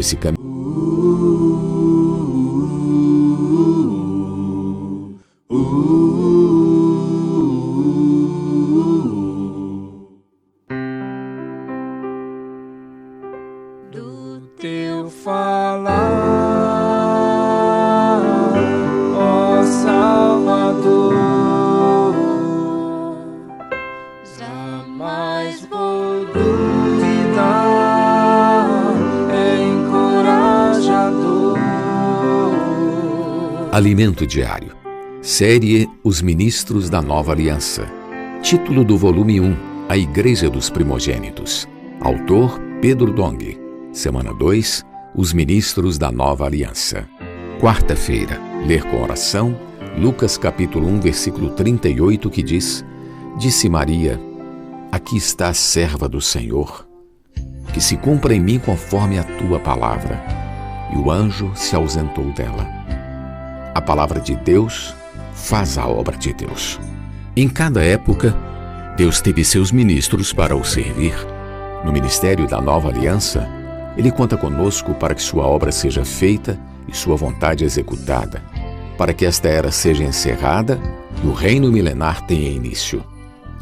esse caminho. Do teu falar, ó Salvador, jamais vou duvidar, é encorajador. Alimento Diário. Série Os Ministros da Nova Aliança. Título do volume 1, A Igreja dos Primogênitos. Autor Pedro Dong. Semana 2, Os Ministros da Nova Aliança. Quarta-feira, ler com oração, Lucas capítulo 1, versículo 38, que diz: Disse Maria: Aqui está a serva do Senhor, que se cumpra em mim conforme a tua palavra. E o anjo se ausentou dela. A palavra de Deus faz a obra de Deus. Em cada época, Deus teve seus ministros para o servir. No ministério da Nova Aliança, Ele conta conosco para que sua obra seja feita e sua vontade executada, para que esta era seja encerrada e o reino milenar tenha início.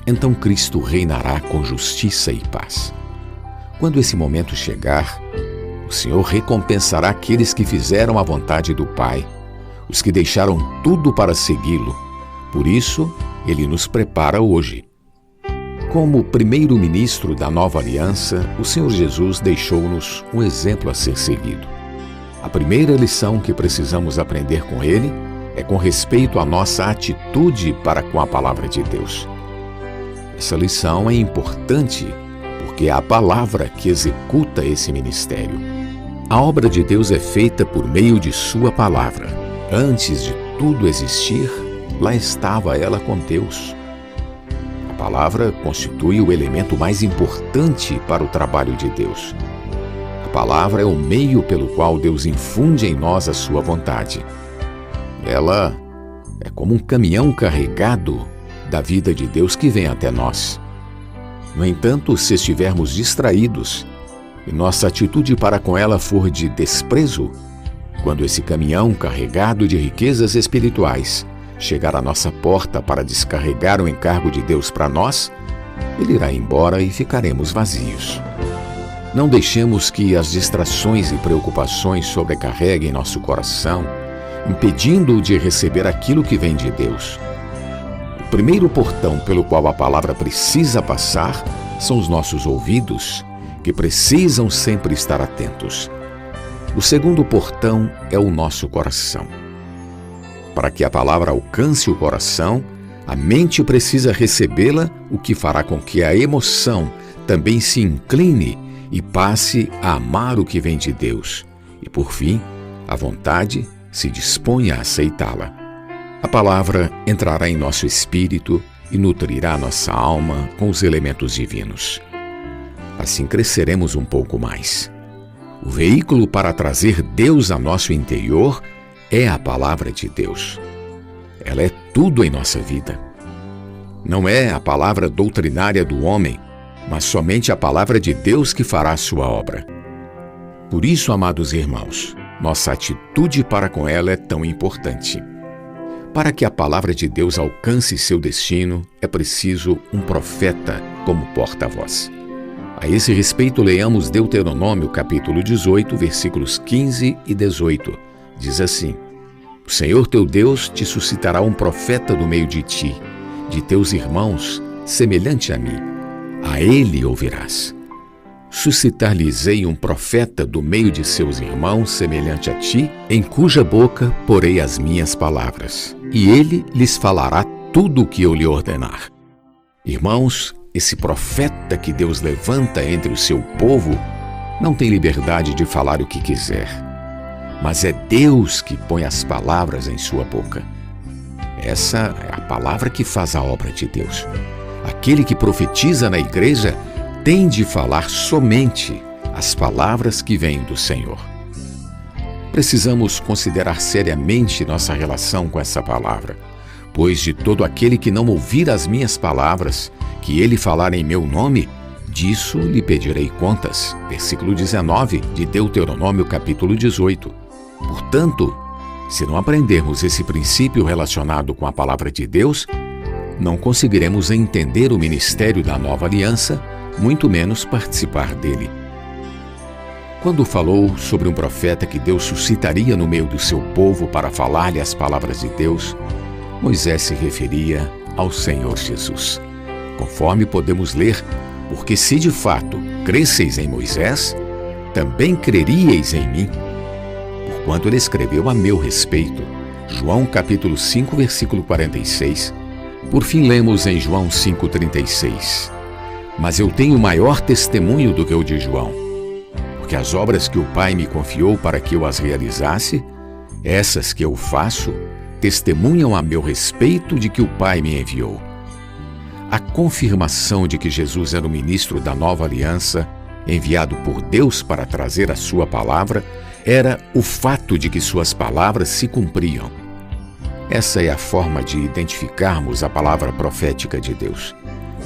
Então Cristo reinará com justiça e paz. Quando esse momento chegar, o Senhor recompensará aqueles que fizeram a vontade do Pai, os que deixaram tudo para segui-lo. Por isso, Ele nos prepara hoje. Como primeiro-ministro da Nova Aliança, o Senhor Jesus deixou-nos um exemplo a ser seguido. A primeira lição que precisamos aprender com Ele é com respeito à nossa atitude para com a Palavra de Deus. Essa lição é importante porque é a Palavra que executa esse ministério. A obra de Deus é feita por meio de Sua Palavra. Antes de tudo existir, lá estava ela com Deus. A palavra constitui o elemento mais importante para o trabalho de Deus. A palavra é o meio pelo qual Deus infunde em nós a sua vontade. Ela é como um caminhão carregado da vida de Deus que vem até nós. No entanto, se estivermos distraídos e nossa atitude para com ela for de desprezo, quando esse caminhão carregado de riquezas espirituais chegar à nossa porta para descarregar o encargo de Deus para nós, ele irá embora e ficaremos vazios. Não deixemos que as distrações e preocupações sobrecarreguem nosso coração, impedindo-o de receber aquilo que vem de Deus. O primeiro portão pelo qual a palavra precisa passar são os nossos ouvidos, que precisam sempre estar atentos. O segundo portão é o nosso coração. Para que a palavra alcance o coração, a mente precisa recebê-la, o que fará com que a emoção também se incline e passe a amar o que vem de Deus. E, por fim, a vontade se dispõe a aceitá-la. A palavra entrará em nosso espírito e nutrirá nossa alma com os elementos divinos. Assim cresceremos um pouco mais. O veículo para trazer Deus a nosso interior é a palavra de Deus. Ela é tudo em nossa vida. Não é a palavra doutrinária do homem, mas somente a palavra de Deus que fará a sua obra. Por isso, amados irmãos, nossa atitude para com ela é tão importante. Para que a palavra de Deus alcance seu destino, é preciso um profeta como porta-voz. A esse respeito, leamos Deuteronômio capítulo 18, versículos 15 e 18. Diz assim: O Senhor teu Deus te suscitará um profeta do meio de ti, de teus irmãos, semelhante a mim. A ele ouvirás. Suscitar-lhes-ei um profeta do meio de seus irmãos, semelhante a ti, em cuja boca porei as minhas palavras, e ele lhes falará tudo o que eu lhe ordenar. Irmãos, esse profeta que Deus levanta entre o seu povo não tem liberdade de falar o que quiser, mas é Deus que põe as palavras em sua boca. Essa é a palavra que faz a obra de Deus. Aquele que profetiza na igreja tem de falar somente as palavras que vêm do Senhor. Precisamos considerar seriamente nossa relação com essa palavra, pois de todo aquele que não ouvir as minhas palavras, que ele falar em meu nome, Disso lhe pedirei contas. Versículo 19 de Deuteronômio capítulo 18. Portanto, se não aprendermos esse princípio relacionado com a palavra de Deus, não conseguiremos entender o ministério da nova aliança, muito menos participar dele. Quando falou sobre um profeta que Deus suscitaria no meio do seu povo para falar-lhe as palavras de Deus, Moisés se referia ao Senhor Jesus. Conforme podemos ler, porque se de fato cresceis em Moisés, também creríeis em mim, porquanto ele escreveu a meu respeito. João capítulo 5, versículo 46. Por fim, lemos em João 5,36. Mas eu tenho maior testemunho do que o de João, porque as obras que o Pai me confiou para que eu as realizasse, essas que eu faço, testemunham a meu respeito de que o Pai me enviou. A confirmação de que Jesus era o ministro da nova aliança, enviado por Deus para trazer a sua palavra, era o fato de que suas palavras se cumpriam. Essa é a forma de identificarmos a palavra profética de Deus,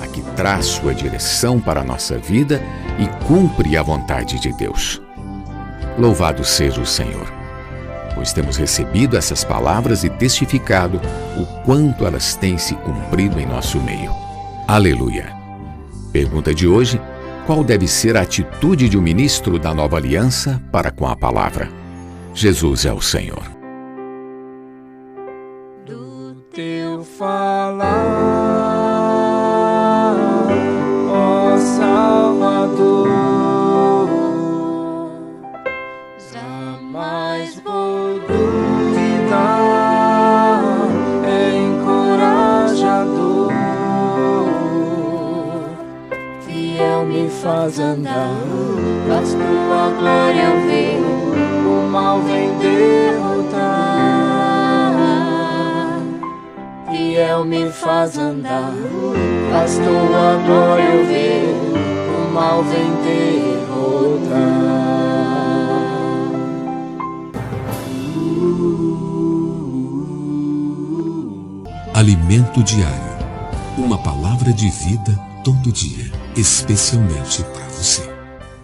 a que traz sua direção para a nossa vida e cumpre a vontade de Deus. Louvado seja o Senhor, pois temos recebido essas palavras e testificado o quanto elas têm se cumprido em nosso meio. Aleluia! Pergunta de hoje: qual deve ser a atitude de um ministro da nova aliança para com a palavra? Jesus é o Senhor. Do teu falar, ó Salvador, jamais vou duvidar, é encorajador, fiel me faz andar, faz tua glória eu ver, o mal vem derrotar. Fiel me faz andar, faz tua glória eu ver, o mal vem derrotar. Alimento diário. Uma palavra de vida todo dia, especialmente para você.